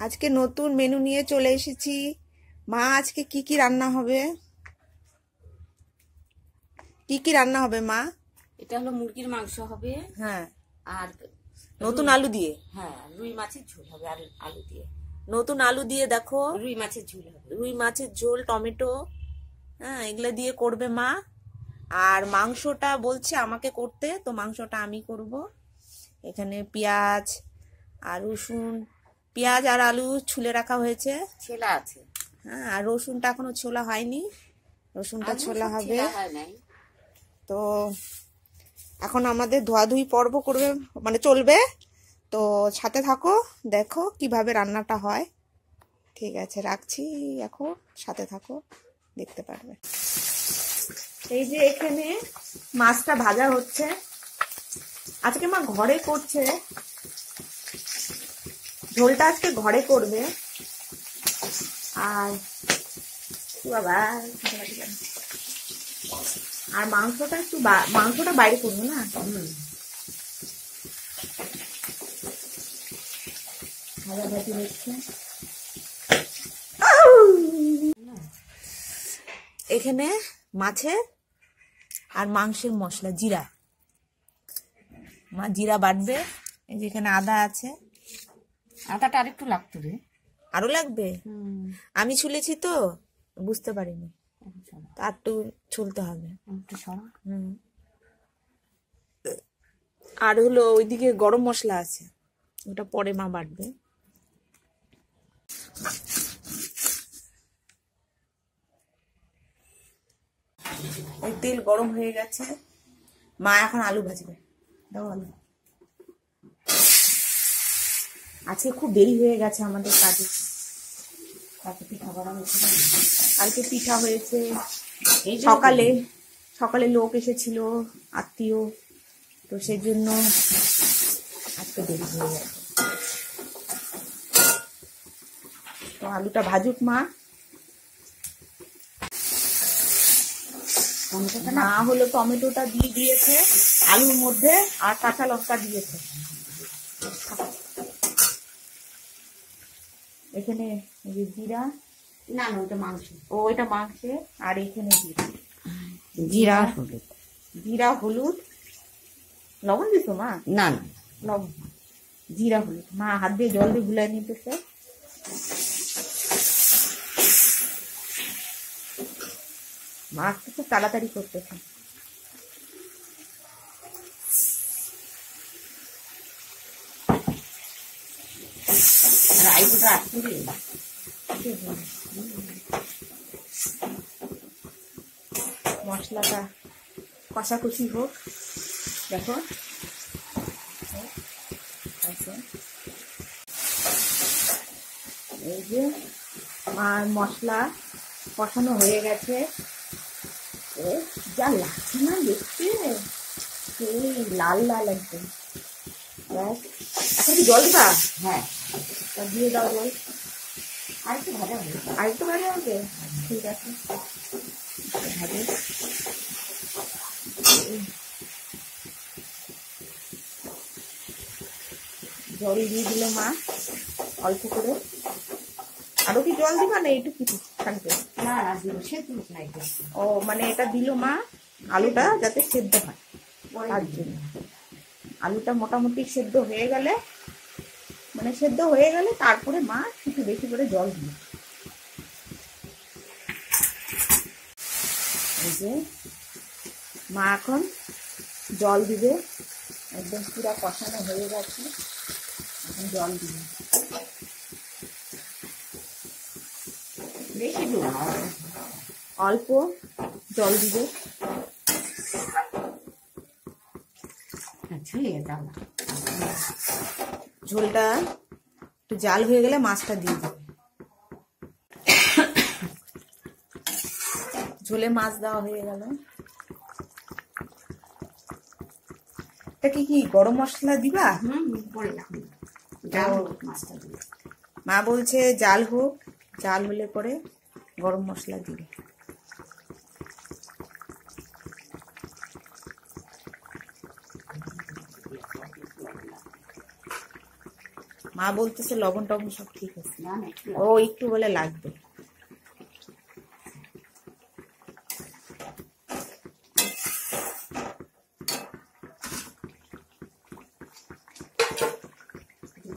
আজকে নতুন মেনু নিয়ে চলে এসেছি। মা আজকে কি কি রান্না হবে? কি কি রান্না হবে মা? এটা হলো মুরগির মাংস হবে। হ্যাঁ, আর নতুন আলু দিয়ে। হ্যাঁ, রুই মাছের ঝোল হবে আলু দিয়ে। নতুন আলু দিয়ে দেখো, রুই মাছের ঝোল হবে। রুই মাছের ঝোল, টমেটো, হ্যাঁ এগুলো দিয়ে করবে মা। আর মাংসটা বলছে আমাকে করতে, তো মাংসটা আমি করব। এখানে পেঁয়াজ আর রসুন, পেঁয়াজ আর আলু ছুলে রাখা হয়েছে। ছেলা আছে। হ্যাঁ, আর রসুনটা এখনো ছোলা হয়নি, রসুনটা ছোলা হবে। তো এখন আমাদের ধোয়াধুয়ি পর্ব করবে, মানে চলবে। তো সাথে থাকো, দেখো কিভাবে রান্নাটা হয়। ঠিক আছে, রাখছি, এখন সাথে থাকো, দেখতে পারবে। এই যে এখানে মাছটা ভাজা হচ্ছে, আজকে মা ঘরে করছে, ঝোলটা আজকে ঘরে করবে। আর বাবা, আর মাংসটা একটু মাংসটা বাইরে করবো না। ভাজাভাজি হচ্ছে। এখানে মাছের আর মাংসের মশলা, জিরা, মা জিরা বাটবে। এই যে এখানে আদা আছে। আদাটা আরেকটু লাগতো রে। আরো লাগবে? আমি ছুলেছি তো বুঝতে পারিনি, আর একটু ছুলতে হবে। আর হলো ওইদিকে গরম মশলা আছে, ওটা পরে মা বাটবে। এই তেল গরম হয়ে গেছে, মা এখন আলু ভাজবে। দাও আলু। আজকে খুব দেরি হয়ে গেছে আমাদের কাজে। কালকে পিঠা হয়েছে, সকালে সকালে লোক এসেছিল, আত্মীয়, তো সেই জন্য আজকে দেরি হয়ে গেছে। তো আলুটা ভাজুক মা। মা হলো টমেটোটা দিয়ে দিয়েছে আলুর মধ্যে, আর কাঁচা লঙ্কা দিয়েছে। এখানে জিরা, না না, ওটা মাংস। ও এটা মাংসে। আর এখানে জিরা হলুদ। জিরা হলুদ, লবণ দিছো মা? না না, লবণ, জিরা হলুদ। মা হাত দিয়ে জল দিয়ে গুলাই নিতেছে। মা একটু তাড়াতাড়ি করতেছে। মশলাটা কষাকষি হোক, দেখো। এই যে আর মশলা কষানো হয়ে গেছে। যা লাগছে না দেখতে, সেই লাল লাল একদম। এখন কি জল দিবা? হ্যাঁ, দিয়ে দাও জল। আরেকটু ভাজা হবে। আরেকটু ভাজা হবে, ঠিক আছে ভাজে। জল দিয়ে দিল মা অল্প করে। আরো কি জল দিবা না এইটুকু থাকবে? না না, দিব সেদ্ধ নাই। ও মানে এটা দিল মা আলুটা যাতে সেদ্ধ হয়, তার জন্য। আলুটা মোটামুটি সেদ্ধ হয়ে গেলে, মানে সেদ্ধ হয়ে গেলে তারপরে মা একটু বেশি করে জল দিল। এই যে মা এখন জল দিবে, একদম পুরা কষানো হয়ে গেছে, এখন জল দিবে। বেশি দেবো, অল্প জল দিবে। ঝোলটা একটু জাল হয়ে গেলে মাছটা দিয়ে দেবে। ঝোলে মাছ দেওয়া হয়ে গেল। এটা কি গরম মশলা দিবা? মা বলছে জাল হোক, জাল হলে পরে গরম মশলা দিবে। মা বলতেছে লবণ টবণ সব ঠিক আছে, না না একটু ও একটু বলে লাগবে।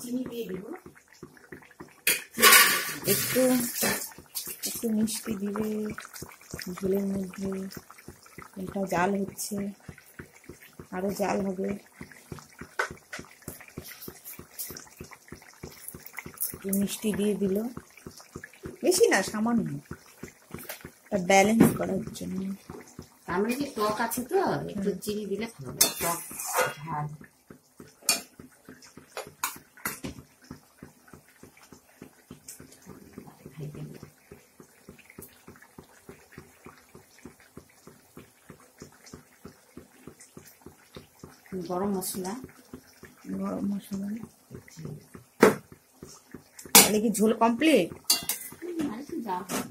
চিনি দিয়ে দিব। একটু একটু মিষ্টি দিবে ঝোলের মধ্যে। এটা জাল হচ্ছে, আরো জাল হবে। একটু মিষ্টি দিয়ে দিল, বেশি না সামান্য, ব্যালেন্স করার জন্য। আমরা যে টক আছে তো একটু চিনি দিলে ভালো লাগে, টক ঝাল। গরম মশলা, গরম মশলা। তাহলে কি ঝোল কমপ্লিট? আর একটু যা হয়।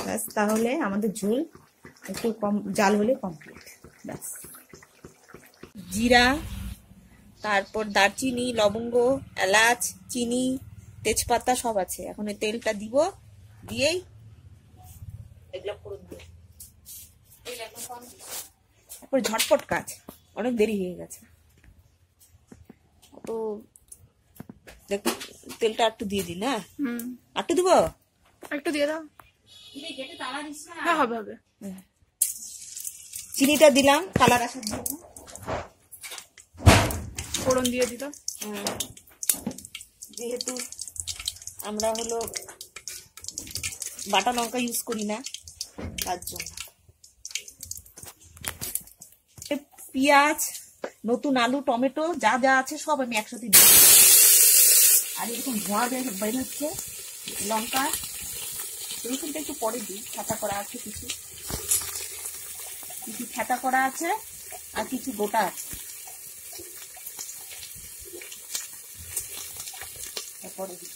ব্যাস, তাহলে আমাদের ঝোল একটু কম জাল হলে কমপ্লিট। ব্যাস, জিরা, তারপর দারচিনি, লবঙ্গ, এলাচ, চিনি, তেজপাতা সব আছে। এখন এই তেলটা দিব, দিয়েই এগুলো করে দিব। তারপর ঝটপট কাজ, অনেক দেরি হয়ে গেছে। তো দেখ, তেলটা একটু দিয়ে দিন। হ্যাঁ, একটু দিব, একটু দিয়ে দাও। হ্যাঁ, হবে হবে। চিনিটা দিলাম কালার আসার জন্য। ফোড়ন দিয়ে দিলাম। যেহেতু আমরা হলো বাটা লঙ্কা ইউজ করি না, তার জন্য। পেঁয়াজ, নতুন আলু, টমেটো যা যা আছে সব আমি একসাথে দিই। আর এরকম ধোঁয়া বের হচ্ছে। লঙ্কা রসুনটা একটু পরে দিই, ছাতা করা আছে, কিছু কিছু ছাতা করা আছে আর কিছু গোটা আছে। পরে দিই।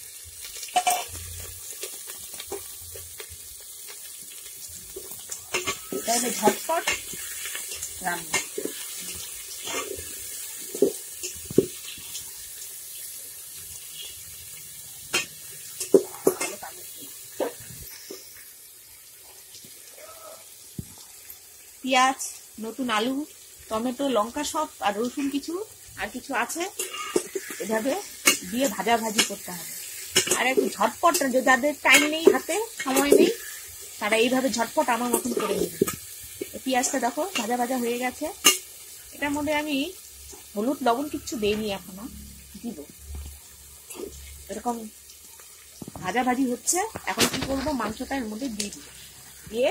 তাহলে ঝটপট রান্না। পেঁয়াজ, নতুন আলু, টমেটো, লঙ্কা সব আর রসুন কিছু আর কিছু আছে, এভাবে দিয়ে ভাজাভাজি করতে হবে। আর একটু ঝটপট, যাদের টাইম নেই, হাতে সময় নেই, তারা এইভাবে ঝটপট আমার মতন করে নেবে। পেঁয়াজটা দেখো ভাজা ভাজা হয়ে গেছে। এটার মধ্যে আমি হলুদ লবণ কিচ্ছু দেইনি এখনো, দিব। এরকম ভাজাভাজি হচ্ছে। এখন কি করবো, মাংসটা এর মধ্যে দিয়ে দিব, দিয়ে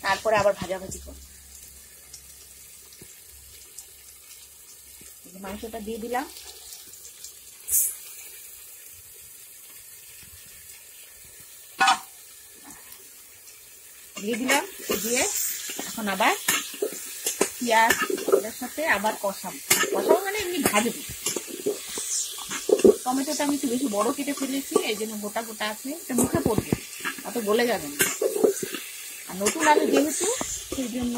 তারপরে আবার ভাজাভাজি করব। মাংসটা দিয়ে দিলাম, দিয়ে এখন আবার পেঁয়াজ এর সাথে আবার কষাবো। মানে এমনি ভাজবো। টমেটোটা আমি একটু বেশি বড় কেটে ফেলেছি, এই জন্য গোটা গোটা আছে, এটা মুখে পড়বে, অত গলে যাবে না। আর নতুন আলু যেহেতু, সেই জন্য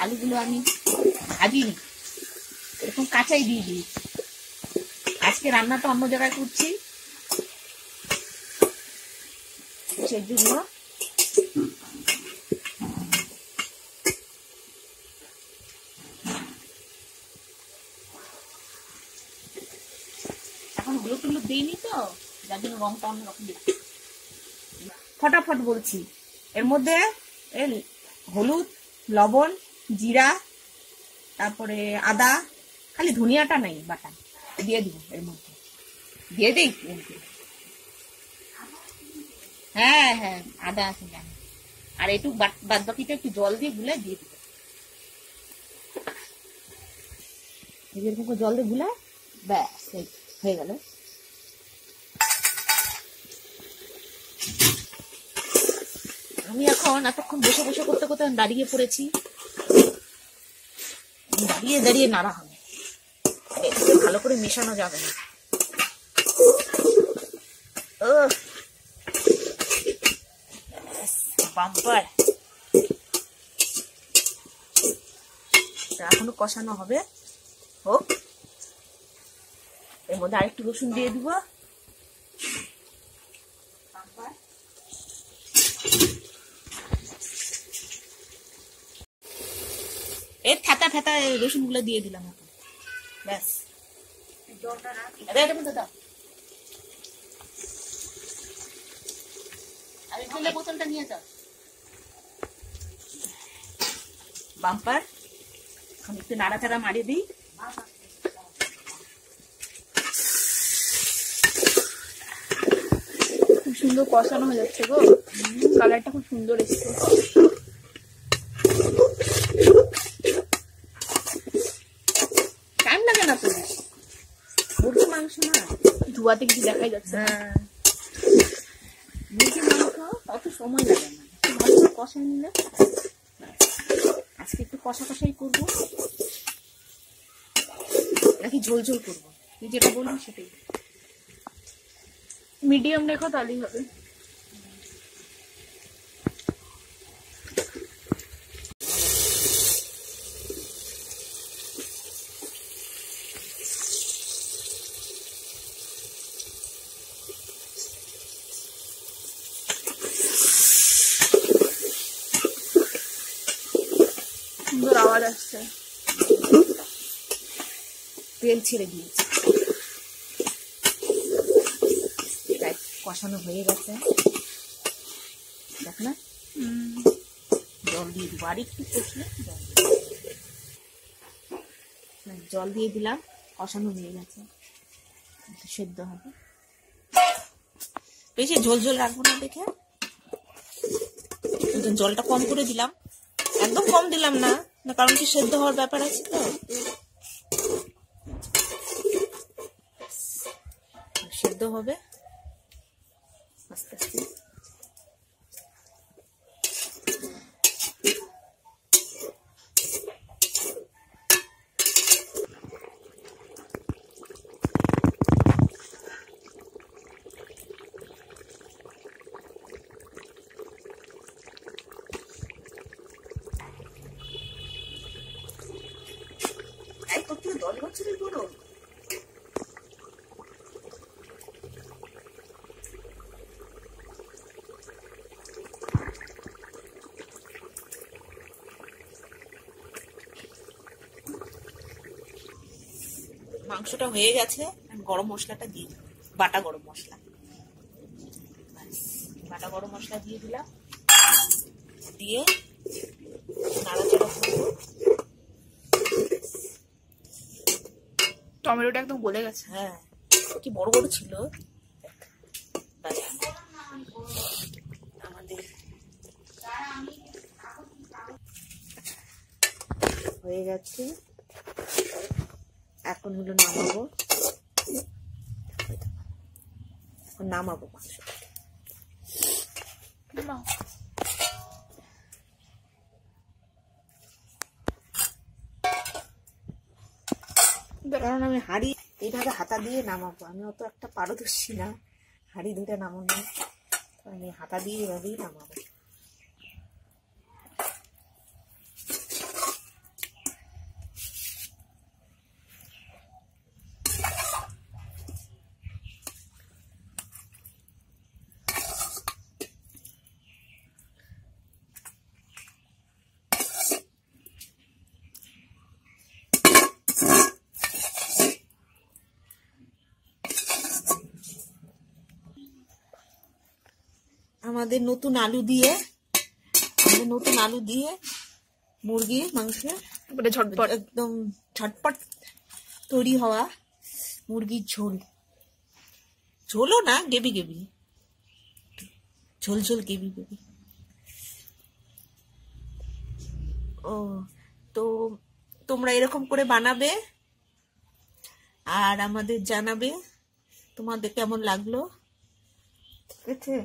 আলুগুলো আমি ভাজিনি, এরকম কাঁচাই দিয়ে দিয়েছি। আজকে রান্নাটা অন্য জায়গায় করছি, সেই জন্য এখন হলুদ টুলুদ দিইনি তো, যার জন্য রংটা অন্যরকম দেখতে। ফটাফট বলছি, এর মধ্যে হলুদ, লবণ, জিরা, তারপরে আদা, খালি ধনিয়াটা নাই বাটা, দিয়ে দিব এর মধ্যে, দিয়ে দিই। হ্যাঁ হ্যাঁ, আদা আছে জানি। আর একটু বাদ বাকিটা একটু জল দিয়ে গুলে দিয়ে দিব। এরকম জল দিয়ে গুলে ব্যাস হয়ে গেল। আমি এখন এতক্ষণ বসে বসে করতে করতে দাঁড়িয়ে পড়েছি, দাঁড়িয়ে দাঁড়িয়ে নাড়া হবে, ভালো করে মেশানো যাবে না। বাম্পার, এখনো কষানো হবে, হোক। এর মধ্যে আরেকটু রসুন দিয়ে দিব। এর ফেতা ফেতা রসুন গুলো দিয়ে দিলাম এখন, ব্যাস। এটার মধ্যে দাও, আমি ফেলে বোতলটা নিয়ে যাও। বাম্পার এখন একটু নাড়াচাড়া মারিয়ে দিই। খুব সুন্দর কষানো হয়ে যাচ্ছে গো, কালারটা খুব সুন্দর এসছে। টাইম লাগে না তো, মুরগি মাংস না, ধোয়াতে কিছু দেখাই যাচ্ছে না। হ্যাঁ মুরগির মাংস অত সময় লাগে না, একটু ভালো করে কষাই নিলে। আজকে একটু কষা কষাই করবো, নাকি ঝোল ঝোল করবো, তুই যেটা বলবি সেটাই। মিডিয়াম রেখো তাহলেই হবে। সুন্দর আওয়াজ আসছে। তেল ছেড়ে দিয়েছি, তাই কষানো হয়ে গেছে। দেখ না, জল দিয়ে দিব, আর একটু কষলে জল দিয়ে দিলাম। কষানো হয়ে গেছে, সেদ্ধ হবে। বেশি ঝোল ঝোল রাখবো না দেখে জলটা কম করে দিলাম, একদম কম দিলাম না, কারণ কি সেদ্ধ হওয়ার ব্যাপার আছে তো, সেদ্ধ হবে আস্তে আস্তে। এই কত 10 বছরের বড়, মাংসটা হয়ে গেছে। গরম মশলাটা দিয়ে দিলাম, বাটা গরম মশলা, বাটা গরম মশলা দিয়ে দিলাম, দিয়ে নাড়াচাড়া করবো। টমেটোটা একদম গলে গেছে। হ্যাঁ কি বড় বড় ছিল। আমাদের হয়ে গেছে, এখন হলো নামাবো, এখন নামাবো মাংস। কারণ আমি হাঁড়ি এইভাবে হাতা দিয়ে নামাবো, আমি অত একটা পারদর্শী না হাঁড়ি ধরে নামানো, আমি হাতা দিয়ে এভাবেই নামাবো। আমাদের নতুন আলু দিয়ে মুরগির মাংস ঝটপট একদম ঝটপট তৈরি হওয়া মুরগির ঝোল, ঝোলও না গেবি গেবি, ঝোল ঝোল গেবি গেবি। ও তো তোমরা এরকম করে বানাবে আর আমাদের জানাবে তোমাদের কেমন লাগলো, ঠিক আছে।